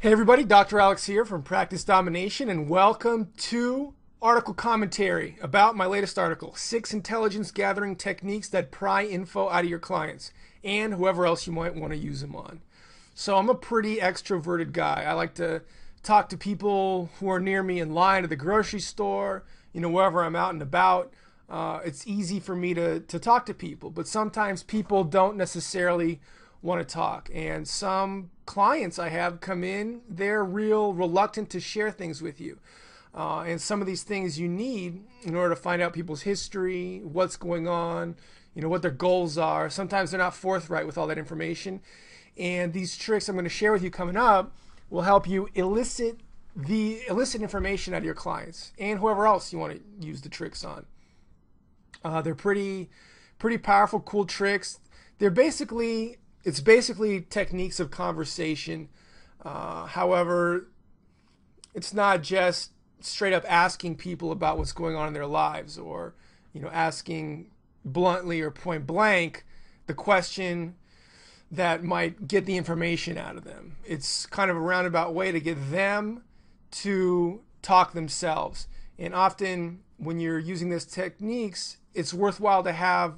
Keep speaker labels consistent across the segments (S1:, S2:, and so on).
S1: Hey everybody, Dr. Alex here from Practice Domination, and welcome to article commentary about my latest article, 6 Intelligence Gathering Techniques that Pry Info Out of Your Clients and whoever else you might want to use them on. So I'm a pretty extroverted guy. I like to talk to people who are near me in line at the grocery store, wherever I'm out and about. It's easy for me to talk to people, but sometimes people don't necessarily want to talk. And some clients I have come in, they're real reluctant to share things with you. And some of these things you need in order to find out people's history, what's going on, what their goals are. Sometimes they're not forthright with all that information. And these tricks I'm going to share with you coming up will help you elicit information out of your clients and whoever else you want to use the tricks on. They're pretty powerful, cool tricks. It's basically techniques of conversation. However, it's not just straight up asking people about what's going on in their lives, or asking bluntly or point blank the question that might get the information out of them. It's kind of a roundabout way to get them to talk themselves. And often when you're using these techniques, it's worthwhile to have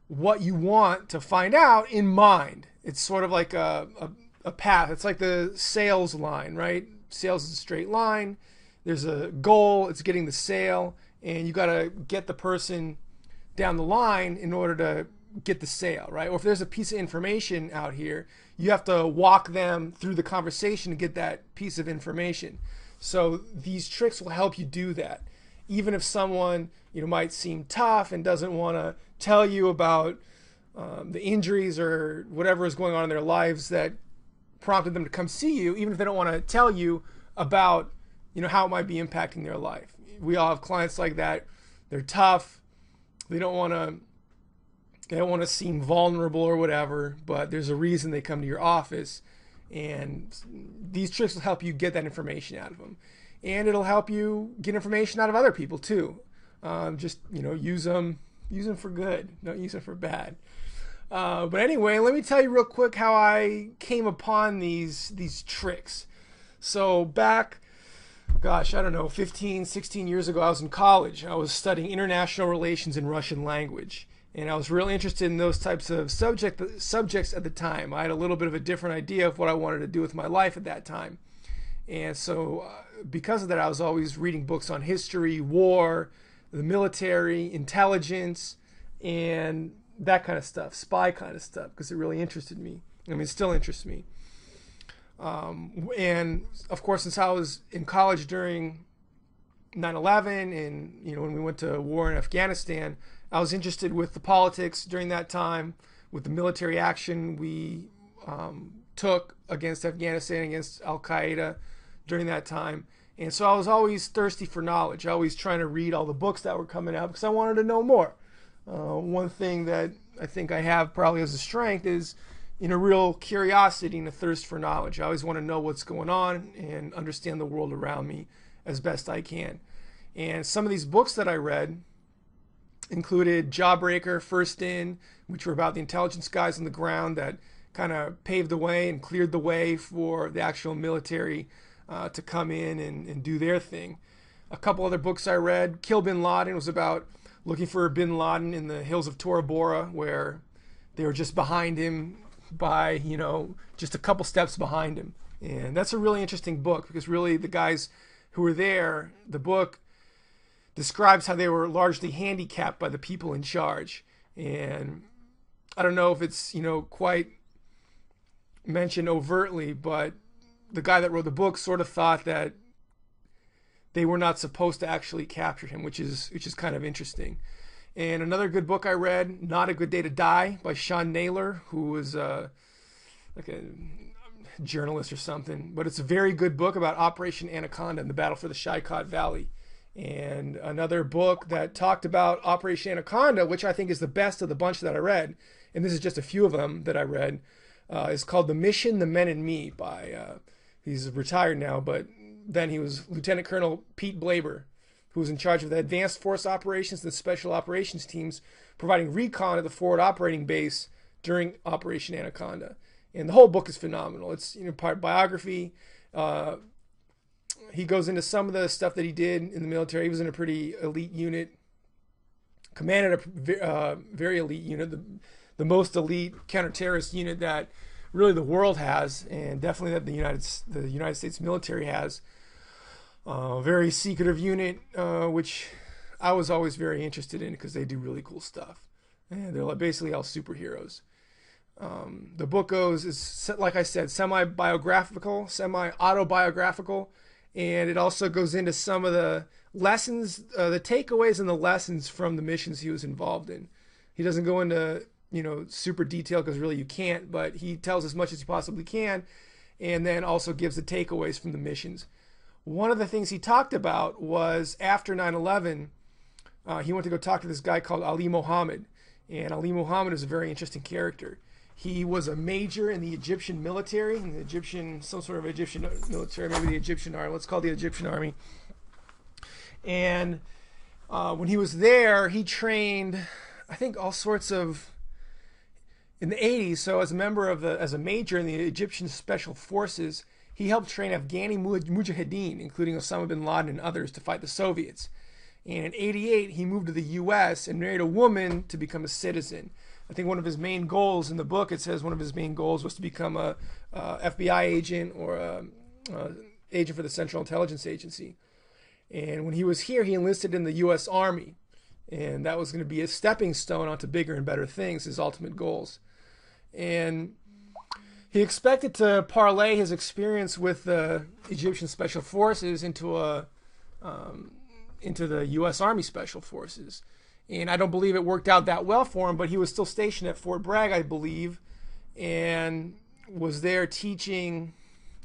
S1: what you want to find out in mind. It's sort of like a path. It's like the sales line, right? Sales is a straight line. There's a goal. It's getting the sale, and you got to get the person down the line in order to get the sale, right? Or if there's a piece of information out here, you have to walk them through the conversation to get that piece of information. So these tricks will help you do that. Even if someone might seem tough and doesn't want to tell you about the injuries or whatever is going on in their lives that prompted them to come see you, even if they don't want to tell you about how it might be impacting their life. We all have clients like that. They're tough. They don't want to seem vulnerable or whatever, but there's a reason they come to your office, and these tricks will help you get that information out of them. And it'll help you get information out of other people too. Just use them for good. Don't use them for bad. But anyway, let me tell you real quick how I came upon these tricks. So back, 15, 16 years ago, I was in college. I was studying international relations and Russian language. And I was really interested in those types of subjects at the time. I had a little bit of a different idea of what I wanted to do with my life at that time. And so because of that, I was always reading books on history, war, the military, intelligence, and that kind of stuff, spy kind of stuff, because it really interested me. I mean, it still interests me. And of course, since I was in college during 9/11 and, when we went to war in Afghanistan, I was interested with the politics during that time, with the military action we took against Afghanistan, against Al-Qaeda during that time. And so I was always thirsty for knowledge, always trying to read all the books that were coming out because I wanted to know more. One thing that I think I have probably as a strength is real curiosity and a thirst for knowledge. I always want to know what's going on and understand the world around me as best I can. And some of these books that I read included Jawbreaker, First In, which were about the intelligence guys on the ground that kind of paved the way and cleared the way for the actual military to come in and do their thing. A couple other books I read, Kill Bin Laden, was about looking for Bin Laden in the hills of Tora Bora, where they were just behind him by, just a couple steps behind him. And that's a really interesting book because really the guys who were there, the book describes how they were largely handicapped by the people in charge. And I don't know if it's, quite mentioned overtly, but the guy that wrote the book sort of thought that they were not supposed to actually capture him, which is kind of interesting. And another good book I read, Not a Good Day to Die by Sean Naylor, who was like a journalist or something. But it's a very good book about Operation Anaconda and the battle for the Shikot Valley. And another book that talked about Operation Anaconda, which I think is the best of the bunch that I read, and this is just a few of them that I read, is called The Mission, the Men and Me by, he's retired now, but then he was Lieutenant Colonel Pete Blaber, who was in charge of the Advanced Force Operations and Special Operations teams, providing recon at the forward operating base during Operation Anaconda. And the whole book is phenomenal. It's part biography, He goes into some of the stuff that he did in the military. He was in a pretty elite unit, commanded a very elite unit, the most elite counter-terrorist unit that really the world has, and definitely that the United States military has. Very secretive unit, which I was always very interested in because they do really cool stuff. And they're basically all superheroes. The book is, like I said, semi-biographical, semi-autobiographical, and it also goes into some of the lessons, the takeaways and the lessons from the missions he was involved in. He doesn't go into, super detail because really you can't, but he tells as much as he possibly can, and then also gives the takeaways from the missions. One of the things he talked about was after 9/11, he went to go talk to this guy called Ali Mohammed, and Ali Mohammed is a very interesting character. He was a major in the Egyptian military, some sort of Egyptian military, maybe the Egyptian army. Let's call it the Egyptian army. And when he was there, he trained, I think, all sorts of, in the 80s. So as a major in the Egyptian special forces, he helped train Afghani mujahideen, including Osama bin Laden and others, to fight the Soviets. And in 88, he moved to the U.S. and married a woman to become a citizen. I think one of his main goals in the book, it says one of his main goals was to become a FBI agent or a agent for the Central Intelligence Agency. And when he was here, he enlisted in the U.S. Army. And that was going to be a stepping stone onto bigger and better things, his ultimate goals. And he expected to parlay his experience with the Egyptian Special Forces into the U.S. Army Special Forces. And I don't believe it worked out that well for him, but he was still stationed at Fort Bragg, I believe, and was there teaching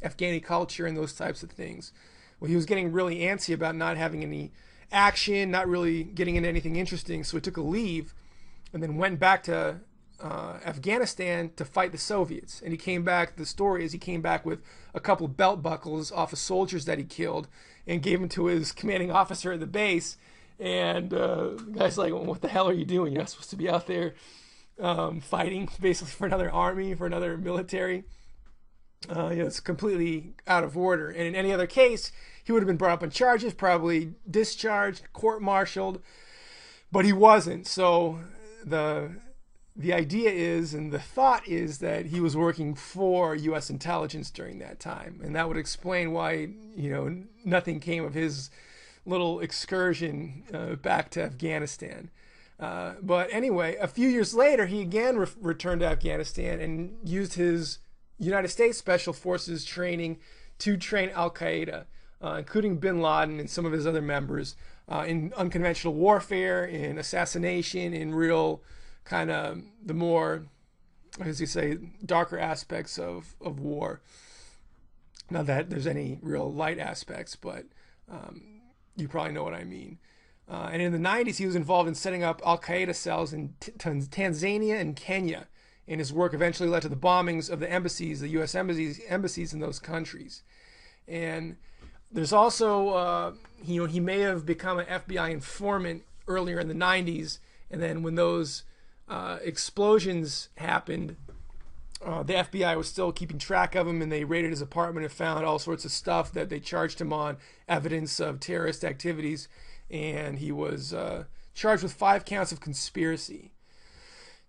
S1: Afghani culture and those types of things. Well, he was getting really antsy about not having any action, not really getting into anything interesting, so he took a leave and then went back to Afghanistan to fight the Soviets. And he came back, the story is he came back with a couple of belt buckles off of soldiers that he killed and gave them to his commanding officer at the base. And the guy's like, well, what the hell are you doing? You're not supposed to be out there fighting basically for another army, for another military. It's completely out of order. And in any other case, he would have been brought up on charges, probably discharged, court-martialed, but he wasn't. So the idea is, and the thought is, that he was working for U.S. intelligence during that time. And that would explain why, nothing came of his little excursion back to Afghanistan. But anyway, a few years later, he again returned to Afghanistan and used his United States Special Forces training to train Al-Qaeda, including bin Laden and some of his other members, in unconventional warfare, in assassination, in real kind of the more, as you say, darker aspects of war. Not that there's any real light aspects, but you probably know what I mean. And in the 90s, he was involved in setting up Al-Qaeda cells in Tanzania and Kenya. And his work eventually led to the bombings of the embassies, the U.S. embassies in those countries. And there's also, he may have become an FBI informant earlier in the 90s. And then when those explosions happened, the FBI was still keeping track of him, and they raided his apartment and found all sorts of stuff that they charged him on, evidence of terrorist activities. And he was charged with 5 counts of conspiracy.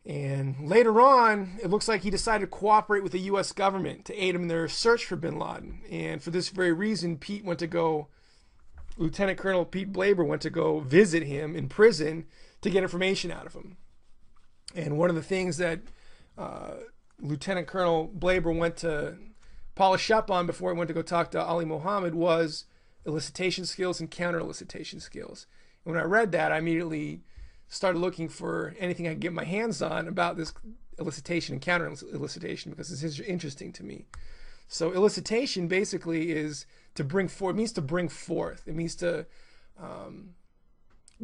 S1: And later on, it looks like he decided to cooperate with the U.S. government to aid them in their search for bin Laden. And for this very reason, Lieutenant Colonel Pete Blaber went to go visit him in prison to get information out of him. And one of the things that Lieutenant Colonel Blaber went to polish up on before he went to go talk to Ali Mohammed was elicitation skills and counter-elicitation skills. And when I read that, I immediately started looking for anything I could get my hands on about this elicitation and counter-elicitation because it's interesting to me. So elicitation basically is to bring forth. It means to bring forth. It means to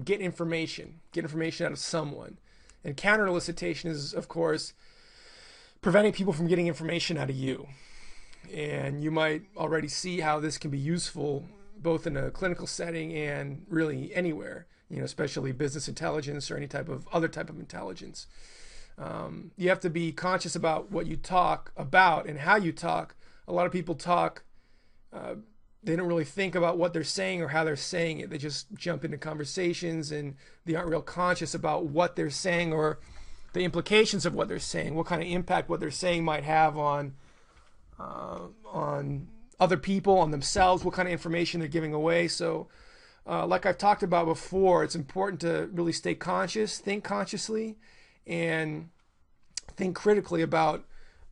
S1: get information out of someone. And counter-elicitation is, of course, preventing people from getting information out of you. And you might already see how this can be useful both in a clinical setting and really anywhere, especially business intelligence or any other type of intelligence. You have to be conscious about what you talk about and how you talk. A lot of people talk they don't really think about what they're saying or how they're saying it. They just jump into conversations and they aren't real conscious about what they're saying or the implications of what they're saying, what kind of impact what they're saying might have on other people, on themselves, what kind of information they're giving away. So like I've talked about before, it's important to really stay conscious, think consciously, and think critically about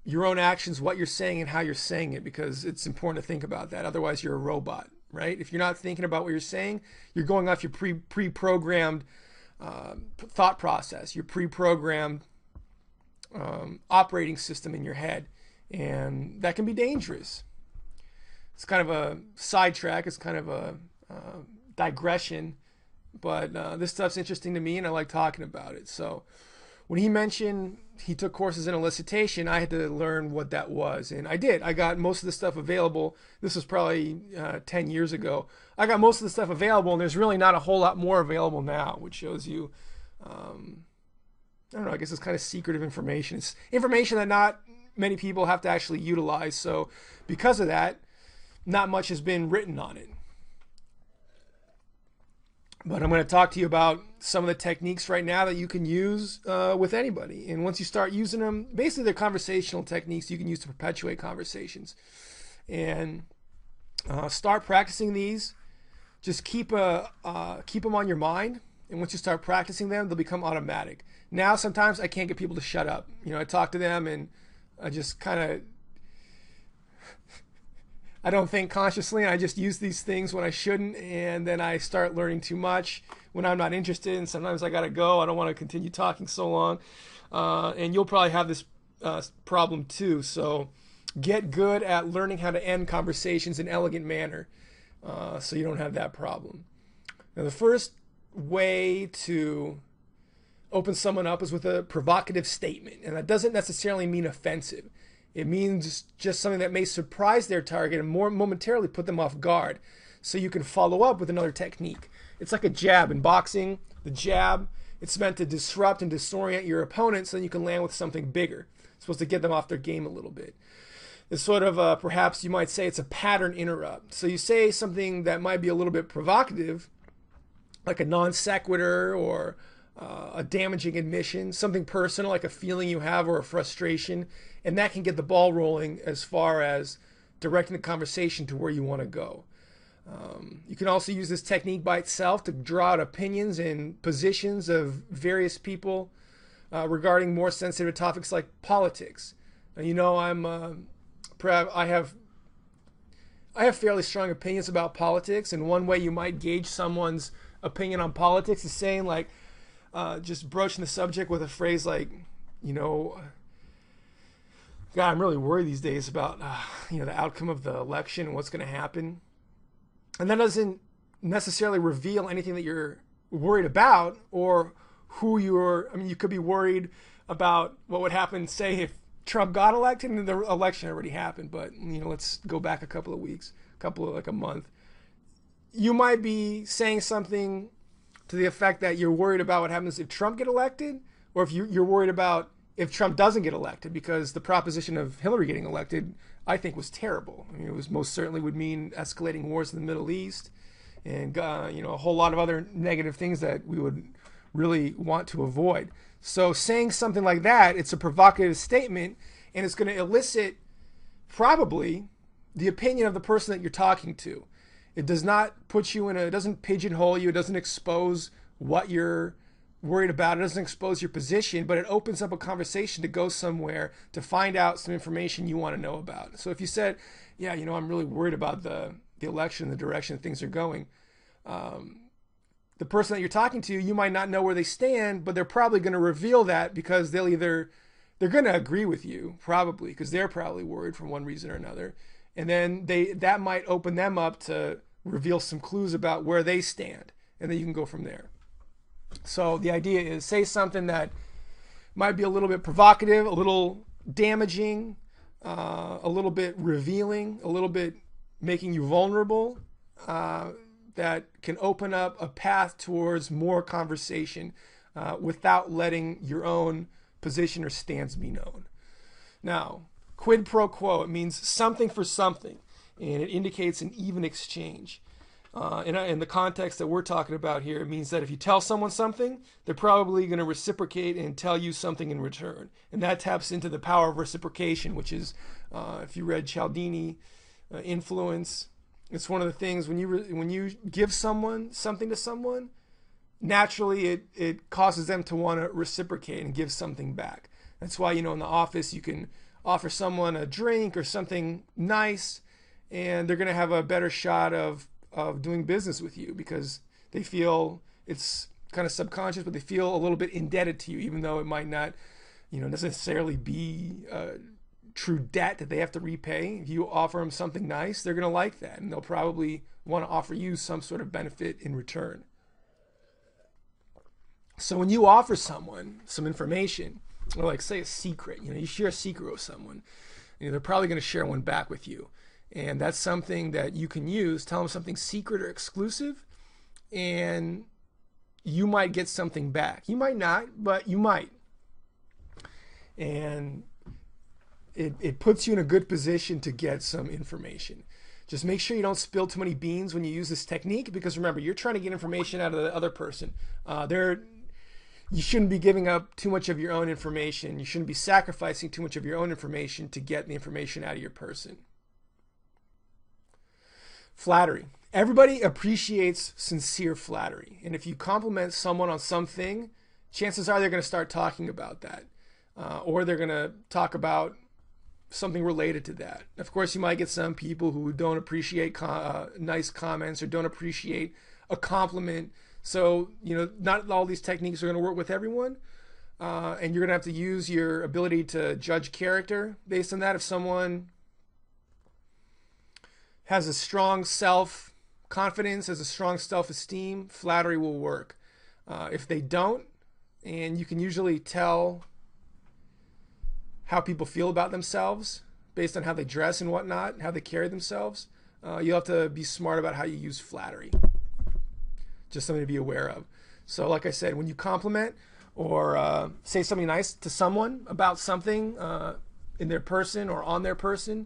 S1: your own actions, what you're saying and how you're saying it, because it's important to think about that. Otherwise, you're a robot, right? If you're not thinking about what you're saying, you're going off your pre-programmed thought process, your pre-programmed operating system in your head, and that can be dangerous. It's kind of a sidetrack. It's kind of a digression, but this stuff's interesting to me, and I like talking about it. So when he mentioned he took courses in elicitation, I had to learn what that was, and I did. I got most of the stuff available. This was probably 10 years ago. I got most of the stuff available, and there's really not a whole lot more available now, which shows you, I don't know, I guess it's kind of secretive information. It's information that not many people have to actually utilize, so because of that, not much has been written on it. But I'm going to talk to you about some of the techniques right now that you can use with anybody. And once you start using them, basically they're conversational techniques you can use to perpetuate conversations. And start practicing these. Just keep them on your mind. And once you start practicing them, they'll become automatic. Now, sometimes I can't get people to shut up. You know, I talk to them and I just kind of, I don't think consciously, and I just use these things when I shouldn't, and then I start learning too much when I'm not interested, and sometimes I gotta go. I don't want to continue talking so long, and you'll probably have this problem too. So get good at learning how to end conversations in an elegant manner, so you don't have that problem. Now, the first way to open someone up is with a provocative statement, and that doesn't necessarily mean offensive. It means just something that may surprise their target and more momentarily put them off guard, so you can follow up with another technique. It's like a jab in boxing. The jab, it's meant to disrupt and disorient your opponent so then you can land with something bigger. It's supposed to get them off their game a little bit. It's sort of, perhaps you might say it's a pattern interrupt. So you say something that might be a little bit provocative, like a non sequitur or a damaging admission, something personal like a feeling you have or a frustration, and that can get the ball rolling as far as directing the conversation to where you want to go. You can also use this technique by itself to draw out opinions and positions of various people regarding more sensitive topics like politics. Now, you know, I have fairly strong opinions about politics, and one way you might gauge someone's opinion on politics is saying, like, just broaching the subject with a phrase like, you know, God, I'm really worried these days about, the outcome of the election and what's going to happen. And that doesn't necessarily reveal anything that you're worried about or who you could be worried about what would happen, say, if Trump got elected and the election already happened. But, let's go back a couple of weeks, like a month. You might be saying something to the effect that you're worried about what happens if Trump get elected, or if you're worried about if Trump doesn't get elected, because the proposition of Hillary getting elected, I think, was terrible. I mean, it was most certainly would mean escalating wars in the Middle East and, a whole lot of other negative things that we would really want to avoid. So saying something like that, it's a provocative statement, and it's going to elicit probably the opinion of the person that you're talking to. It does not put you it doesn't pigeonhole you. It doesn't expose what you're worried about. It doesn't expose your position, but it opens up a conversation to go somewhere to find out some information you want to know about. So if you said, yeah, I'm really worried about the election, the direction that things are going, the person that you're talking to, you might not know where they stand, but they're probably going to reveal that because they're going to agree with you, probably, because they're probably worried for one reason or another. And then that might open them up to reveal some clues about where they stand, and then you can go from there. So the idea is, say something that might be a little bit provocative, a little damaging, a little bit revealing, a little bit making you vulnerable, that can open up a path towards more conversation without letting your own position or stance be known. Now, quid pro quo, it means something for something. and it indicates an even exchange. In the context that we're talking about here, it means that if you tell someone something, they're probably going to reciprocate and tell you something in return. And that taps into the power of reciprocation, which is, if you read Cialdini, influence, it's one of the things when you give someone something to someone, naturally it causes them to want to reciprocate and give something back. That's why, in the office, you can offer someone a drink or something nice, and they're going to have a better shot of doing business with you because they feel, it's kind of subconscious, but they feel a little bit indebted to you, even though it might not, necessarily be true debt that they have to repay. If you offer them something nice, they're going to like that, and they'll probably want to offer you some sort of benefit in return. So when you offer someone some information, or like say a secret, you share a secret with someone, they're probably going to share one back with you. And that's something that you can use. Tell them something secret or exclusive, and you might get something back. You might not, but you might. And it puts you in a good position to get some information. Just make sure you don't spill too many beans when you use this technique, because remember, you're trying to get information out of the other person. You shouldn't be giving up too much of your own information. You shouldn't be sacrificing too much of your own information to get the information out of your person. Flattery. Everybody appreciates sincere flattery. And if you compliment someone on something, chances are they're going to start talking about that. Or they're going to talk about something related to that. Of course, you might get some people who don't appreciate nice comments or don't appreciate a compliment. So, not all these techniques are going to work with everyone. And you're going to have to use your ability to judge character based on that. If someone has a strong self-confidence, has a strong self-esteem, flattery will work. If they don't, and you can usually tell how people feel about themselves based on how they dress and whatnot, how they carry themselves, you'll have to be smart about how you use flattery. Just something to be aware of. So like I said, when you compliment or say something nice to someone about something in their person or on their person,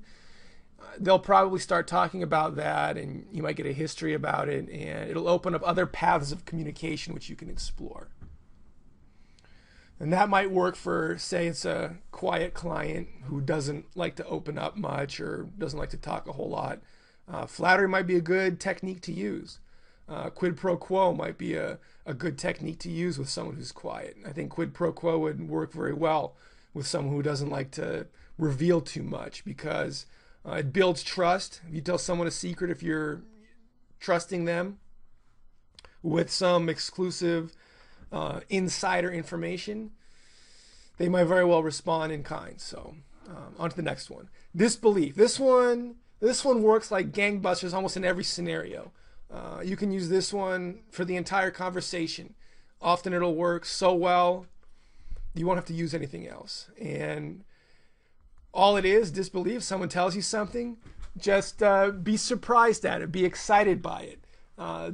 S1: they'll probably start talking about that, and you might get a history about it, and it'll open up other paths of communication which you can explore. And that might work for, say, it's a quiet client who doesn't like to open up much or doesn't like to talk a whole lot. Flattery might be a good technique to use. Quid pro quo might be a good technique to use with someone who's quiet. I think quid pro quo would work very well with someone who doesn't like to reveal too much, because it builds trust. If you tell someone a secret, if you're trusting them with some exclusive insider information, they might very well respond in kind. So on to the next one. Disbelief. This one works like gangbusters almost in every scenario. You can use this one for the entire conversation. Often it'll work so well you won't have to use anything else. And all it is, disbelief. Someone tells you something, just be surprised at it, be excited by it.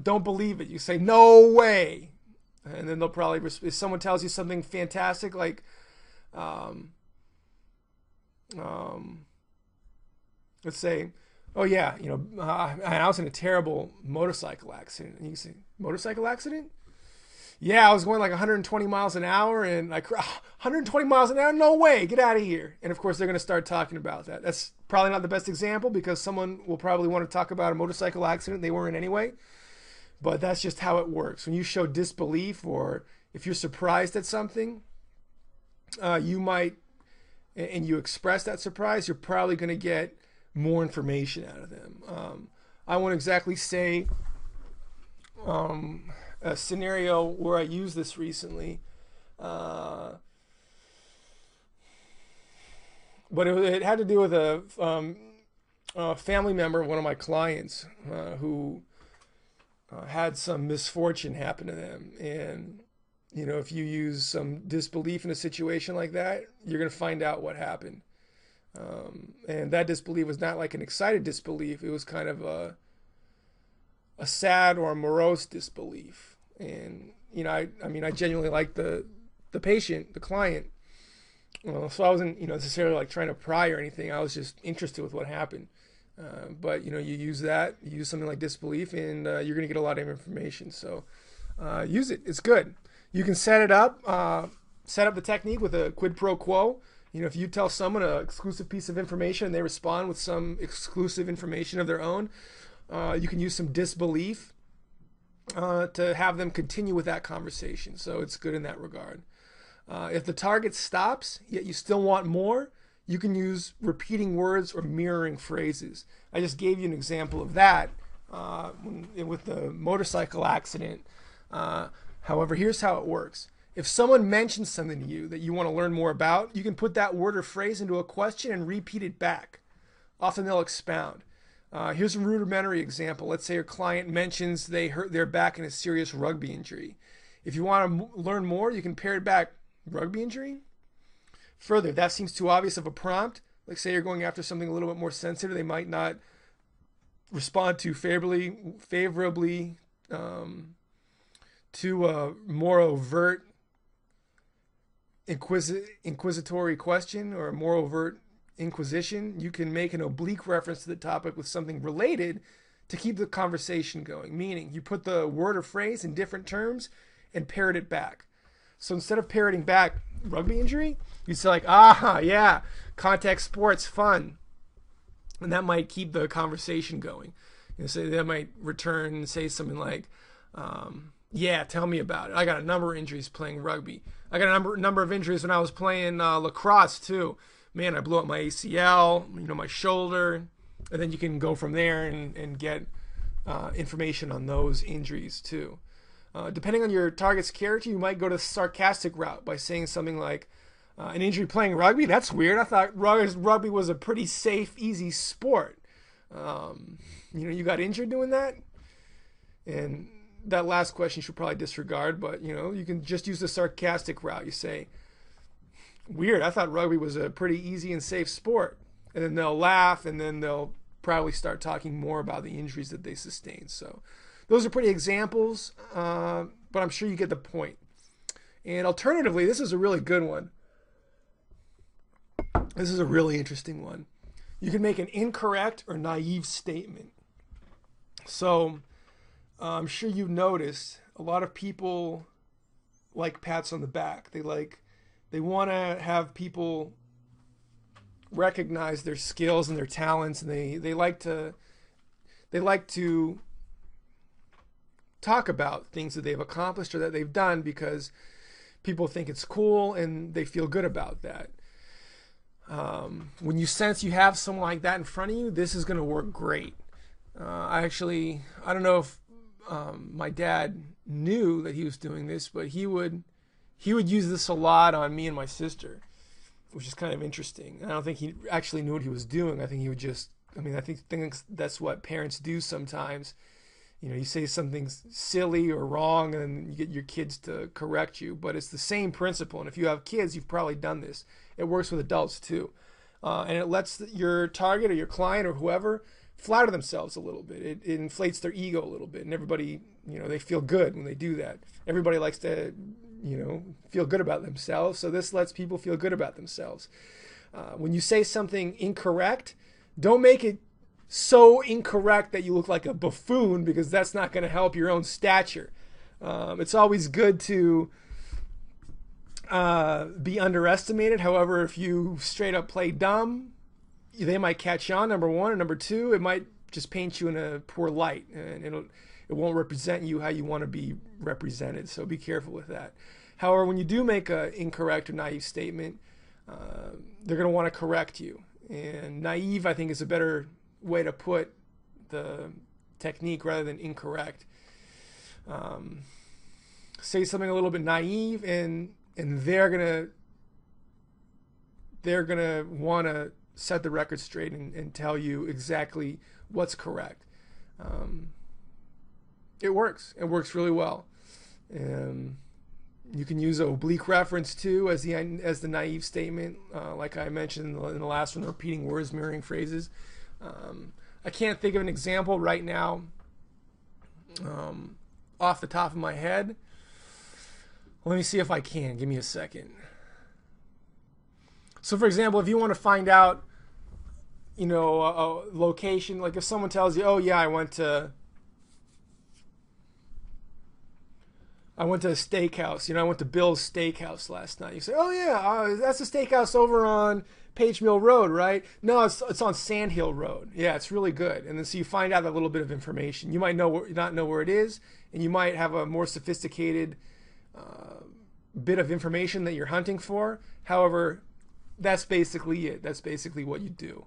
S1: Don't believe it. You say, no way. And then they'll probably, if someone tells you something fantastic, like, let's say, oh yeah, I was in a terrible motorcycle accident. And you say, motorcycle accident? Yeah, I was going like 120 miles an hour, and 120 miles an hour? No way, get out of here. And of course, they're going to start talking about that. That's probably not the best example, because someone will probably want to talk about a motorcycle accident they were in anyway. But that's just how it works. When you show disbelief, or if you're surprised at something, you might, and you express that surprise, you're probably going to get more information out of them. I won't exactly say a scenario where I used this recently, but it had to do with a family member of one of my clients who had some misfortune happen to them. And if you use some disbelief in a situation like that, you're going to find out what happened. And that disbelief was not like an excited disbelief. It was kind of a sad or a morose disbelief. And, I genuinely liked the patient, the client. So I wasn't, necessarily like trying to pry or anything. I was just interested with what happened. But you use that, you use something like disbelief, and you're going to get a lot of information. So use it. It's good. You can set it up, set up the technique with a quid pro quo. If you tell someone an exclusive piece of information and they respond with some exclusive information of their own, you can use some disbelief to have them continue with that conversation. So it's good in that regard. If the target stops, yet you still want more, you can use repeating words or mirroring phrases. I just gave you an example of that with the motorcycle accident. However, here's how it works. If someone mentions something to you that you want to learn more about, you can put that word or phrase into a question and repeat it back. Often they'll expound. Here's a rudimentary example. Let's say your client mentions they hurt their back in a serious rugby injury. If you want to learn more, you can pair it back. Rugby injury? Further, that seems too obvious of a prompt. Like say you're going after something a little bit more sensitive, they might not respond to favorably to a more overt inquisitory question or a more overt inquisition. You can make an oblique reference to the topic with something related to keep the conversation going. Meaning, you put the word or phrase in different terms and parrot it back. So instead of parroting back rugby injury, you say like, yeah, contact sports, fun. And that might keep the conversation going. So they might return and say something like, yeah, tell me about it. I got a number of injuries playing rugby. I got a number of injuries when I was playing lacrosse too. Man, I blew up my ACL, my shoulder. And then you can go from there and get information on those injuries too. Depending on your target's character, you might go the sarcastic route by saying something like, an injury playing rugby? That's weird. I thought rugby was a pretty safe, easy sport. You got injured doing that? And that last question you should probably disregard, but you can just use the sarcastic route. You say, weird, I thought rugby was a pretty easy and safe sport. And then they'll laugh, and then they'll probably start talking more about the injuries that they sustained. So those are pretty examples, but I'm sure you get the point. And alternatively, this is a really good one. This is a really interesting one. You can make an incorrect or naive statement. So I'm sure you've noticed a lot of people like pats on the back. They want to have people recognize their skills and their talents, and they like to talk about things that they've accomplished or that they've done because people think it's cool and they feel good about that. When you sense you have someone like that in front of you, this is going to work great. I don't know if my dad knew that he was doing this, but he would use this a lot on me and my sister, which is kind of interesting. I don't think he actually knew what he was doing. I think he would I think that's what parents do sometimes. You say something silly or wrong and you get your kids to correct you, but it's the same principle. And if you have kids, you've probably done this. It works with adults too. And it lets your target or your client or whoever flatter themselves a little bit. It inflates their ego a little bit, and everybody, they feel good when they do that. Everybody likes to, feel good about themselves. So this lets people feel good about themselves. When you say something incorrect, don't make it so incorrect that you look like a buffoon, because that's not going to help your own stature. It's always good to be underestimated. However, if you straight up play dumb, they might catch on, number one, and number two, it might just paint you in a poor light, and it won't represent you how you want to be represented. So be careful with that. However, when you do make an incorrect or naive statement, they're going to want to correct you. And naive, I think, is a better way to put the technique rather than incorrect. Say something a little bit naive, and they're gonna want to set the record straight and tell you exactly what's correct. It works. It works really well. You can use an oblique reference too as the naive statement, like I mentioned in the last one, repeating words, mirroring phrases. I can't think of an example right now off the top of my head. Let me see if I can. Give me a second. So for example, if you want to find out, a location. Like if someone tells you, oh yeah, I went to a steakhouse. I went to Bill's Steakhouse last night. You say, oh yeah, that's a steakhouse over on Page Mill Road, right? No, it's on Sand Hill Road. Yeah, it's really good. And then so you find out a little bit of information. You might not know where it is, and you might have a more sophisticated bit of information that you're hunting for. However, that's basically it. That's basically what you do.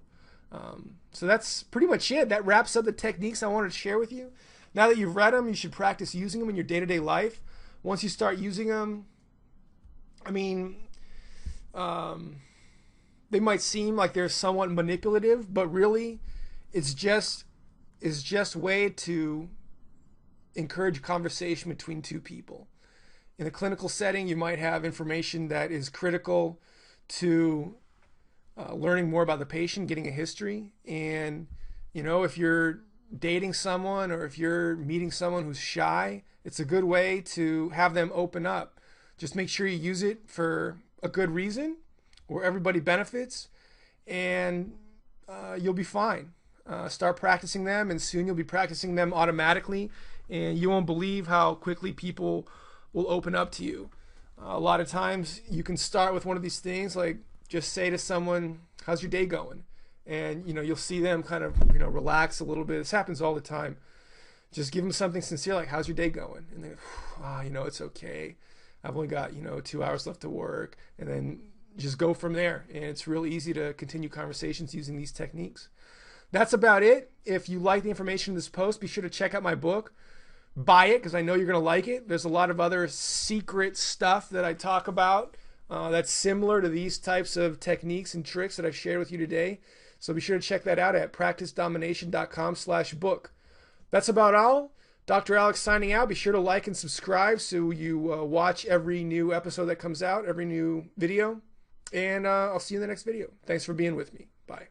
S1: So that's pretty much it. That wraps up the techniques I wanted to share with you. Now that you've read them, you should practice using them in your day-to-day life. Once you start using them, I mean, they might seem like they're somewhat manipulative, but really it's just a way to encourage conversation between two people. In a clinical setting, you might have information that is critical to learning more about the patient, getting a history. And, if you're dating someone or if you're meeting someone who's shy, it's a good way to have them open up. Just make sure you use it for a good reason where everybody benefits, and you'll be fine. Start practicing them, and soon you'll be practicing them automatically, and you won't believe how quickly people will open up to you. A lot of times you can start with one of these things, like just say to someone, how's your day going? And you'll see them kind of relax a little bit. This happens all the time. Just give them something sincere, like how's your day going? And they it's okay, I've only got 2 hours left to work. And then just go from there. And it's real easy to continue conversations using these techniques. That's about it. If you like the information in this post, be sure to check out my book. Buy it, because I know you're going to like it. There's a lot of other secret stuff that I talk about that's similar to these types of techniques and tricks that I've shared with you today. So be sure to check that out at practicedomination.com/book. That's about all. Dr. Alex signing out. Be sure to like and subscribe so you watch every new episode that comes out, every new video. And I'll see you in the next video. Thanks for being with me. Bye.